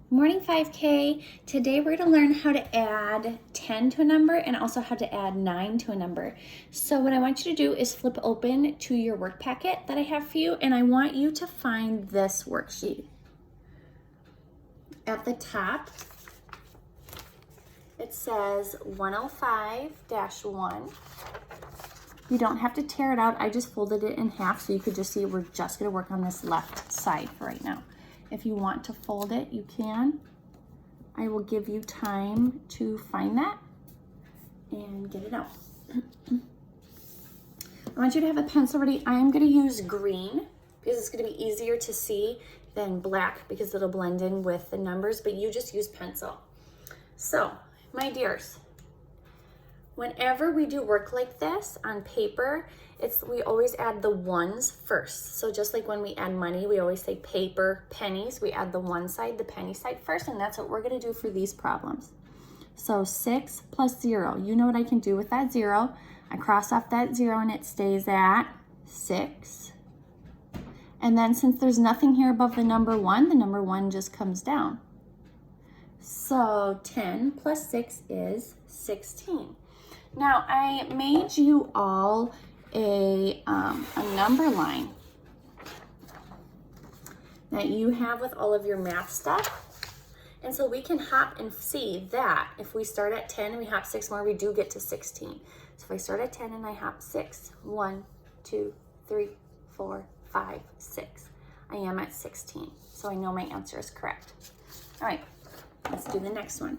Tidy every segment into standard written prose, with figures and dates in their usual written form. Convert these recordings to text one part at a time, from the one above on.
Morning 5K. Today we're going to learn how to add 10 to a number and also how to add 9 to a number. So what I want you to do is flip open to your work packet that I have for you, and I want you to find this worksheet. At the top, it says 105-1. You don't have to tear it out. I just folded it in half so you could just see we're just going to work on this left side for right now. If you want to fold it, you can. I will give you time to find that and get it out. I want you to have a pencil ready. I am going to use green because it's going to be easier to see than black because it'll blend in with the numbers, but you just use pencil. So, my dears, whenever we do work like this on paper, we always add the ones first. So just like when we add money, we always say paper, pennies. We add the one side, the penny side first, and that's what we're gonna do for these problems. So 6 plus 0, you know what I can do with that 0. I cross off that 0 and it stays at 6. And then since there's nothing here above the number 1, the number 1 just comes down. So 10 plus 6 is 16. Now, I made you all a number line that you have with all of your math stuff. And so we can hop and see that if we start at 10 and we hop 6 more, we do get to 16. So if I start at 10 and I hop 6, 1, 2, 3, 4, 5, 6, I am at 16. So I know my answer is correct. All right, let's do the next one.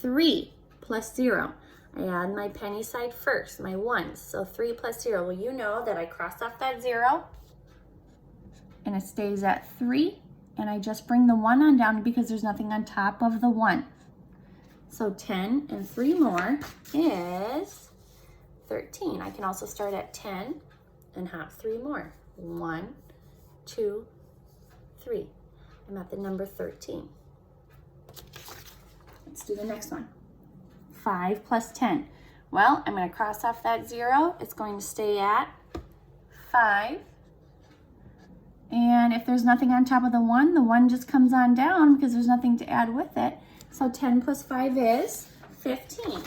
3 plus 0. I add my penny side first, my ones. So 3 plus 0. Well, you know that I cross off that 0 and it stays at 3. And I just bring the 1 on down because there's nothing on top of the 1. So 10 and 3 more is 13. I can also start at 10 and hop 3 more. 1, 2, 3. I'm at the number 13. Let's do the next one. 5 plus 10. Well, I'm going to cross off that 0. It's going to stay at 5. And if there's nothing on top of the 1 just comes on down because there's nothing to add with it. So 10 plus 5 is 15.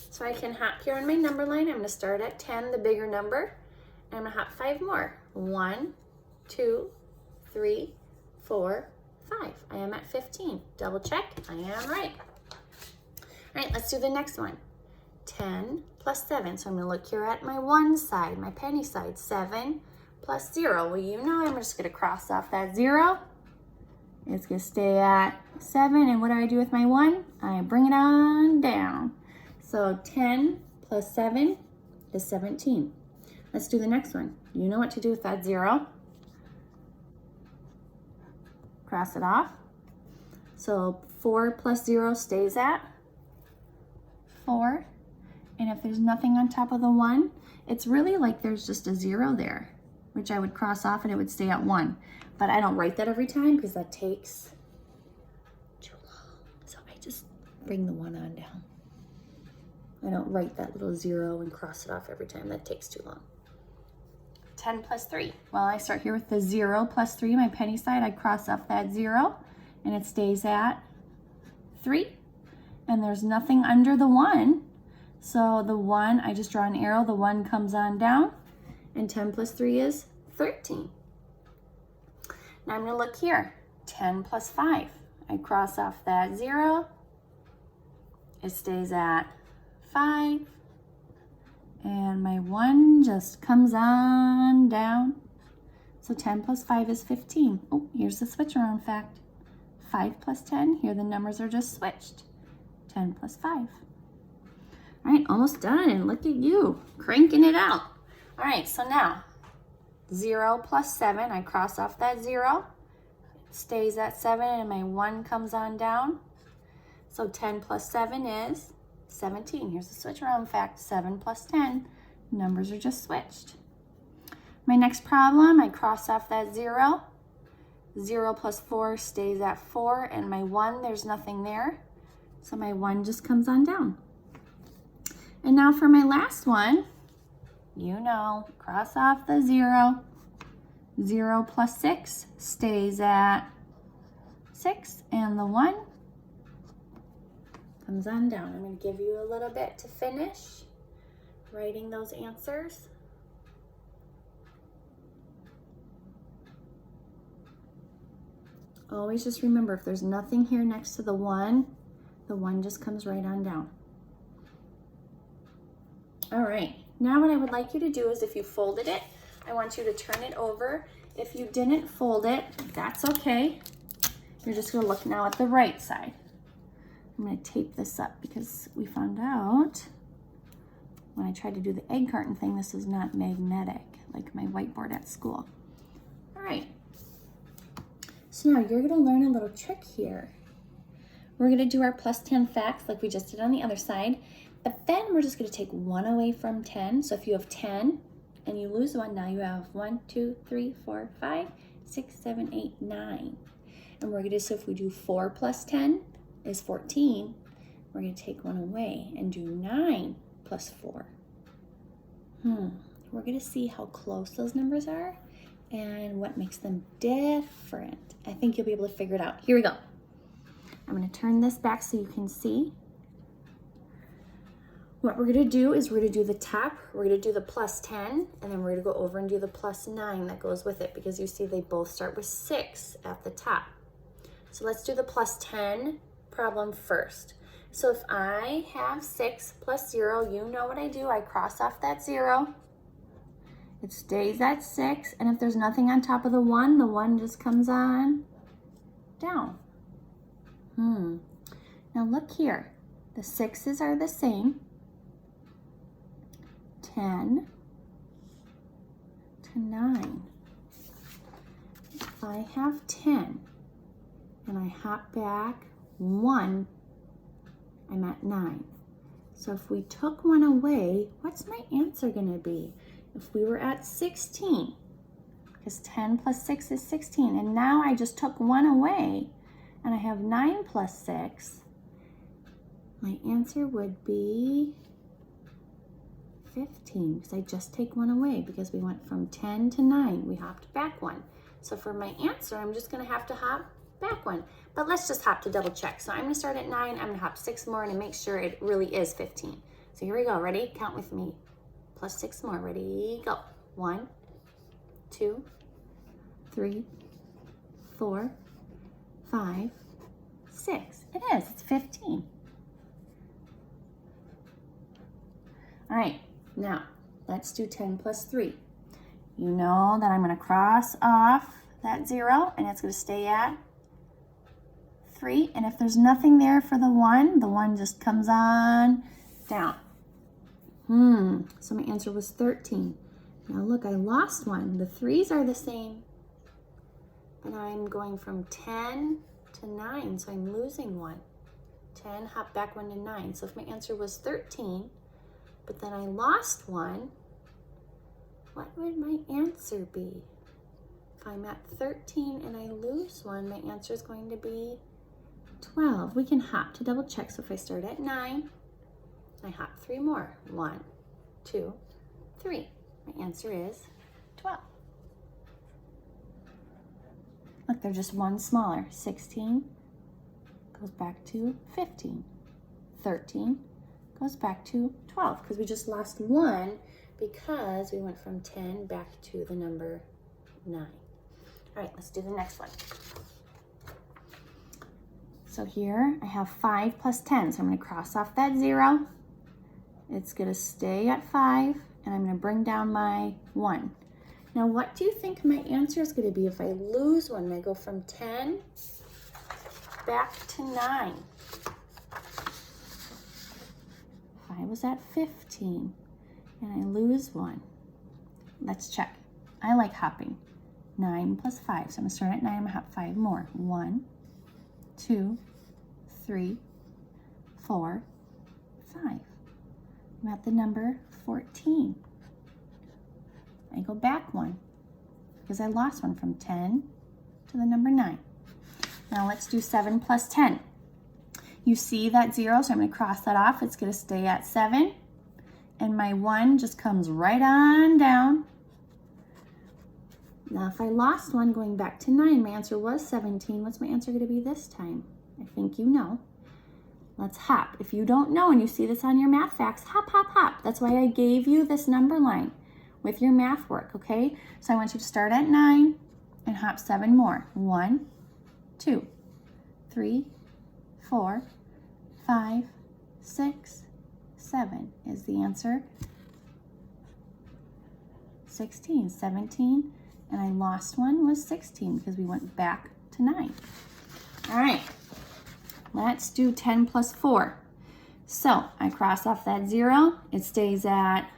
So I can hop here on my number line. I'm going to start at 10, the bigger number. And I'm going to hop 5 more. 1, 2, 3, 4, 5. I am at 15. Double check. I am right. All right, let's do the next one. 10 plus 7. So I'm going to look here at my 1 side, my penny side. 7 plus 0. Well, you know I'm just going to cross off that 0. It's going to stay at 7. And what do I do with my 1? I bring it on down. So 10 plus 7 is 17. Let's do the next one. You know what to do with that 0. Cross it off. So 4 plus 0 stays at 4. And if there's nothing on top of the 1, it's really like there's just a 0 there, which I would cross off and it would stay at 1. But I don't write that every time because that takes too long. So I just bring the 1 on down. I don't write that little 0 and cross it off every time. That takes too long. 10 plus 3. Well, I start here with the 0 plus 3, my penny side. I cross off that 0 and it stays at 3. And there's nothing under the 1. So the 1, I just draw an arrow, the 1 comes on down, and 10 plus 3 is 13. Now I'm going to look here. 10 plus 5. I cross off that 0. It stays at 5. And my 1 just comes on down. So 10 plus 5 is 15. Oh, here's the switch around fact. 5 plus 10, here the numbers are just switched. 10 plus 5. All right, almost done, and look at you, cranking it out. All right, so now, 0 plus 7, I cross off that 0, it stays at 7, and my 1 comes on down. So 10 plus 7 is 17. Here's the switch around fact, 7 plus 10, numbers are just switched. My next problem, I cross off that 0. 0 plus 4 stays at 4, and my 1, there's nothing there. So my 1 just comes on down. And now for my last one, you know, cross off the 0. 0 plus 6 stays at 6, and the 1 comes on down. I'm going to give you a little bit to finish writing those answers. Always just remember, if there's nothing here next to the 1 just comes right on down. All right, now what I would like you to do is, if you folded it, I want you to turn it over. If you didn't fold it, that's okay. You're just gonna look now at the right side. I'm gonna tape this up because we found out when I tried to do the egg carton thing, this is not magnetic like my whiteboard at school. All right, so now you're gonna learn a little trick here. We're gonna do our plus 10 facts like we just did on the other side, but then we're just gonna take 1 away from 10. So if you have 10 and you lose 1, now you have 1, 2, 3, 4, 5, 6, 7, 8, 9. And we're gonna, so if we do 4 plus 10 is 14, we're gonna take 1 away and do 9 plus 4. We're gonna see how close those numbers are and what makes them different. I think you'll be able to figure it out. Here we go. I'm gonna turn this back so you can see. What we're gonna do is we're gonna do the top, we're gonna do the plus 10, and then we're gonna go over and do the plus 9 that goes with it, because you see they both start with 6 at the top. So let's do the plus 10 problem first. So if I have 6 plus 0, you know what I do. I cross off that 0. It stays at 6. And if there's nothing on top of the 1 just comes on down. Now look here. The 6's are the same. 10 to 9. If I have 10 and I hop back 1, I'm at 9. So if we took 1 away, what's my answer going to be? If we were at 16, because 10 plus 6 is 16, and now I just took 1 away, and I have 9 plus 6, my answer would be 15, because I just take 1 away, because we went from 10 to 9. We hopped back 1. So for my answer, I'm just going to have to hop back 1. But let's just hop to double check. So I'm going to start at 9. I'm going to hop 6 more and make sure it really is 15. So here we go. Ready? Count with me. Plus 6 more. Ready? Go. 1, 2, 3, 4, 5, 6. It is. It's 15. All right. Now, let's do 10 plus 3. You know that I'm going to cross off that 0, and it's going to stay at 3. And if there's nothing there for the 1 just comes on down. So my answer was 13. Now look, I lost 1. The 3's are the same, but I'm going from 10 to 9, so I'm losing 1. 10, hop back 1 to 9. So if my answer was 13, but then I lost 1, what would my answer be? If I'm at 13 and I lose 1, my answer is going to be 12. We can hop to double check. So if I start at 9, I hop 3 more. 1, 2, 3. My answer is 12. Look, they're just 1 smaller. 16 goes back to 15. 13 goes back to 12, because we just lost 1 because we went from 10 back to the number 9. All right, let's do the next one. So here I have 5 plus 10. So I'm going to cross off that 0. It's going to stay at 5, and I'm going to bring down my 1. Now, what do you think my answer is going to be if I lose 1? I go from 10 back to 9. If I was at 15 and I lose 1, let's check. I like hopping. 9 plus 5. So I'm going to start at 9. I'm going to hop 5 more. 1, 2, 3, 4, 5. I'm at the number 14. I go back 1 because I lost 1 from 10 to the number 9. Now let's do 7 plus 10. You see that 0, so I'm going to cross that off. It's going to stay at 7. And my 1 just comes right on down. Now, if I lost one going back to 9, my answer was 17. What's my answer going to be this time? I think you know. Let's hop. If you don't know and you see this on your math facts, hop, hop, hop. That's why I gave you this number line with your math work, okay? So I want you to start at 9 and hop 7 more. 1, 2, 3, 4, 5, 6, 7 is the answer. 16, 17, and I lost one was 16 because we went back to 9. All right, let's do 10 plus 4. So I cross off that 0, it stays at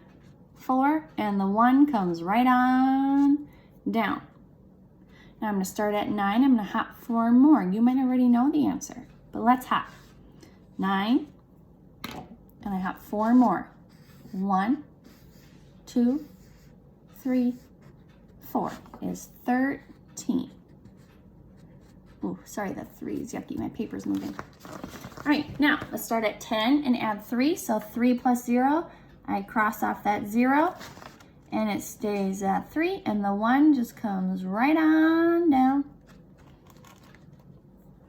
4, and the 1 comes right on down. Now I'm going to start at 9, I'm going to hop 4 more. You might already know the answer, but let's hop. 9, and I hop 4 more. 1, 2, 3, 4 is 13. Oh, sorry, the 3 is yucky. My paper's moving. All right, now let's start at 10 and add 3. So 3 plus 0, I cross off that 0, and it stays at 3, and the 1 just comes right on down.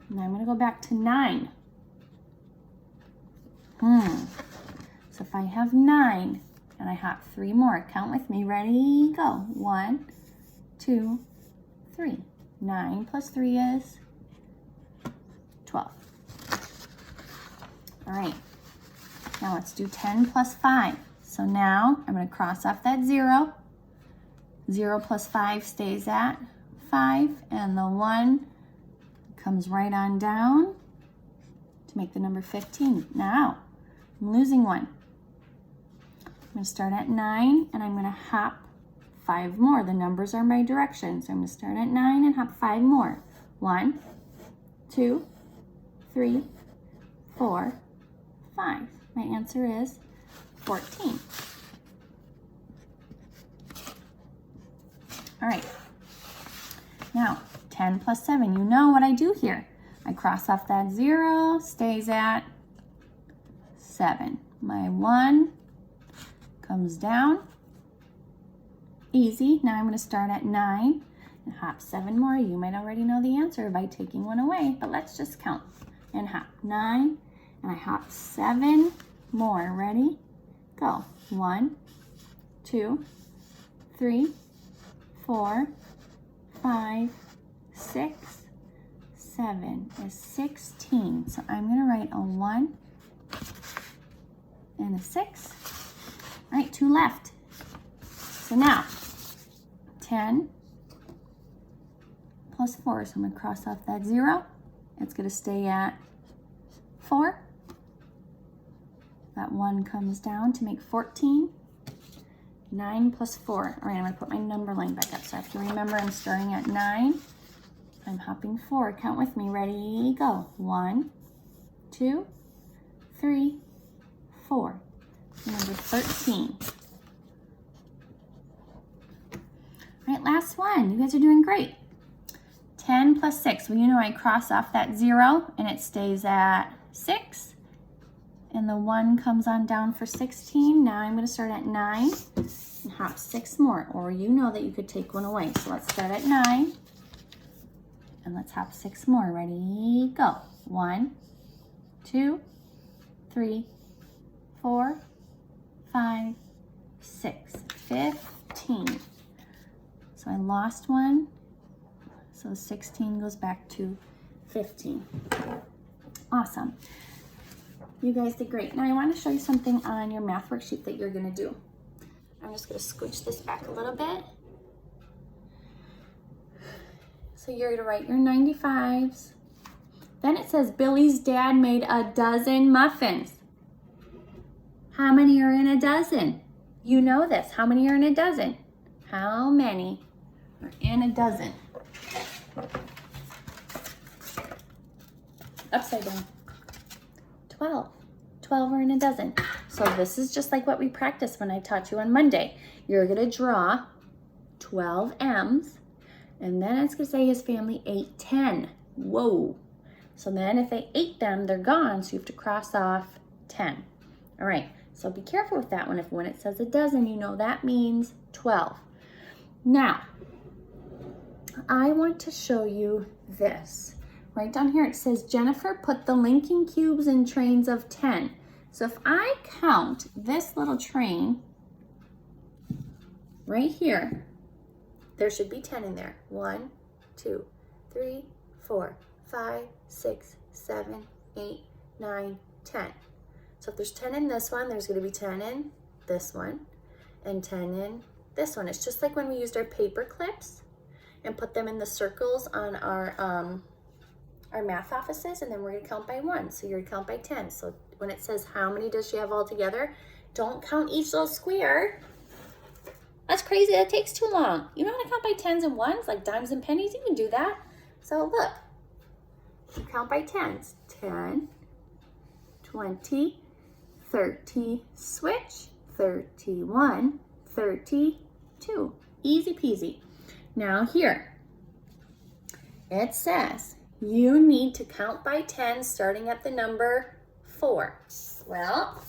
Now I'm going to go back to 9. So if I have 9, and I hop 3 more, count with me, ready, go. 1, 2, 3. 9 plus 3 is 12. All right, now let's do 10 plus 5. So now I'm going to cross off that 0. 0 plus 5 stays at 5, and the 1 comes right on down to make the number 15. Now, I'm losing 1. I'm going to start at 9, and I'm going to hop 5 more. The numbers are my direction, so I'm going to start at 9 and hop 5 more. 1, 2, 3, 4, 5. My answer is 14. All right. Now, 10 plus 7. You know what I do here. I cross off that 0, stays at 7. My 1 comes down. Easy. Now I'm going to start at 9 and hop 7 more. You might already know the answer by taking one away, but let's just count and hop 9, and I hop 7 more. Ready? Go. 1, 2, 3, 4, 5, 6, 7 is 16. So I'm going to write a 1 and a 6. All right, 2 left. So now, 10 plus 4. So I'm going to cross off that 0. It's going to stay at 4. That 1 comes down to make 14. 9 plus 4. All right, I'm going to put my number line back up. So I have to remember I'm starting at 9. I'm hopping 4. Count with me. Ready, go. 1, 2, 3, 4. Number 13. All right, last one. You guys are doing great. 10 plus 6. Well, you know I cross off that 0, and it stays at 6. And the 1 comes on down for 16. Now I'm going to start at 9 and hop 6 more. Or you know that you could take one away. So let's start at 9. And let's hop 6 more. Ready, go. 1, 2, 3, 4, 5, 6, 15. So I lost one. So 16 goes back to 15. Awesome. You guys did great. Now I want to show you something on your math worksheet that you're going to do. I'm just going to scooch this back a little bit. So you're going to write your 95s. Then it says Billy's dad made a dozen muffins. How many are in a dozen? You know this. How many are in a dozen? How many are in a dozen? Upside down. 12. 12 are in a dozen. So this is just like what we practiced when I taught you on Monday. You're going to draw 12 M's, and then it's going to say his family ate 10. Whoa. So then if they ate them, they're gone, so you have to cross off 10. All right, so be careful with that one. When it says a dozen, you know that means 12. Now, I want to show you this. Right down here it says, Jennifer put the linking cubes in trains of 10. So if I count this little train right here, there should be 10 in there. 1, 2, 3, 4, 5, 6, 7, 8, 9, 10. So if there's 10 in this one, there's going to be 10 in this one and 10 in this one. It's just like when we used our paper clips and put them in the circles on our math offices, and then we're going to count by 1. So you're going to count by 10. So when it says how many does she have all together, don't count each little square. That's crazy. That takes too long. You know how to count by 10s and 1s, like dimes and pennies? You can do that. So look, you count by 10s. 10, 20, 30, switch, 31, 32. Easy peasy. Now here, it says you need to count by 10 starting at the number 4. Well,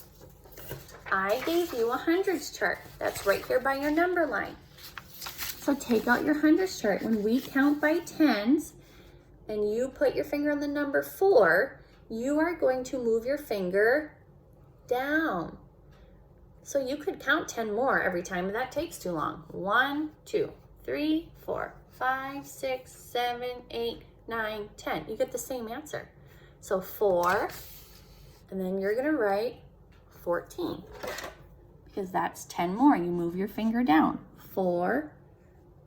I gave you a hundreds chart. That's right here by your number line. So take out your hundreds chart. When we count by 10s and you put your finger on the number 4, you are going to move your finger down. So you could count 10 more every time, but that takes too long. 1, 2, 3, 4, 5, 6, 7, 8, 9, 10. You get the same answer. So 4, and then you're gonna write 14, because that's 10 more. You move your finger down. 4,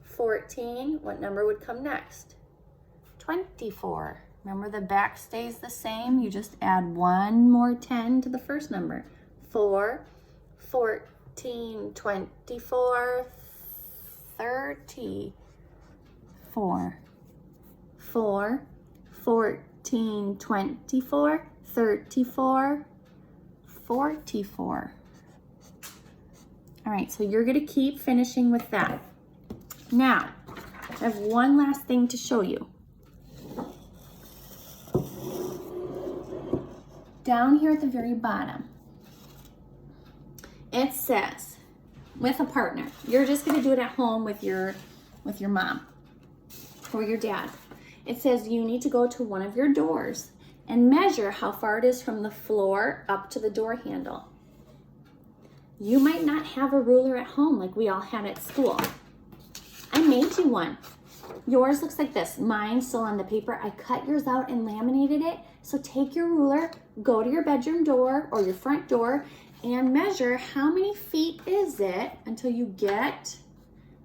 14, what number would come next? 24. Remember, the back stays the same. You just add 1 more 10 to the first number. 4, 14, 24, 34. 4, 14, 24, 34, 44. All right, so you're gonna keep finishing with that. Now, I have one last thing to show you. Down here at the very bottom, it says, with a partner. You're just gonna do it at home with your mom or your dad. It says you need to go to one of your doors and measure how far it is from the floor up to the door handle. You might not have a ruler at home like we all had at school. I made you one. Yours looks like this. Mine's still on the paper. I cut yours out and laminated it. So take your ruler, go to your bedroom door or your front door and measure how many feet is it until you get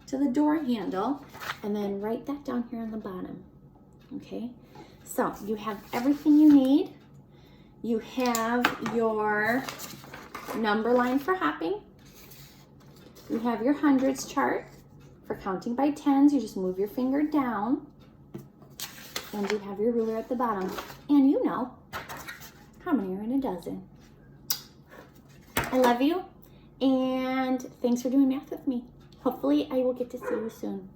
to the door handle, and then write that down here on the bottom. Okay, so you have everything you need. You have your number line for hopping. You have your hundreds chart for counting by 10s. You just move your finger down, and you have your ruler at the bottom. And you know how many are in a dozen. I love you, and thanks for doing math with me. Hopefully I will get to see you soon.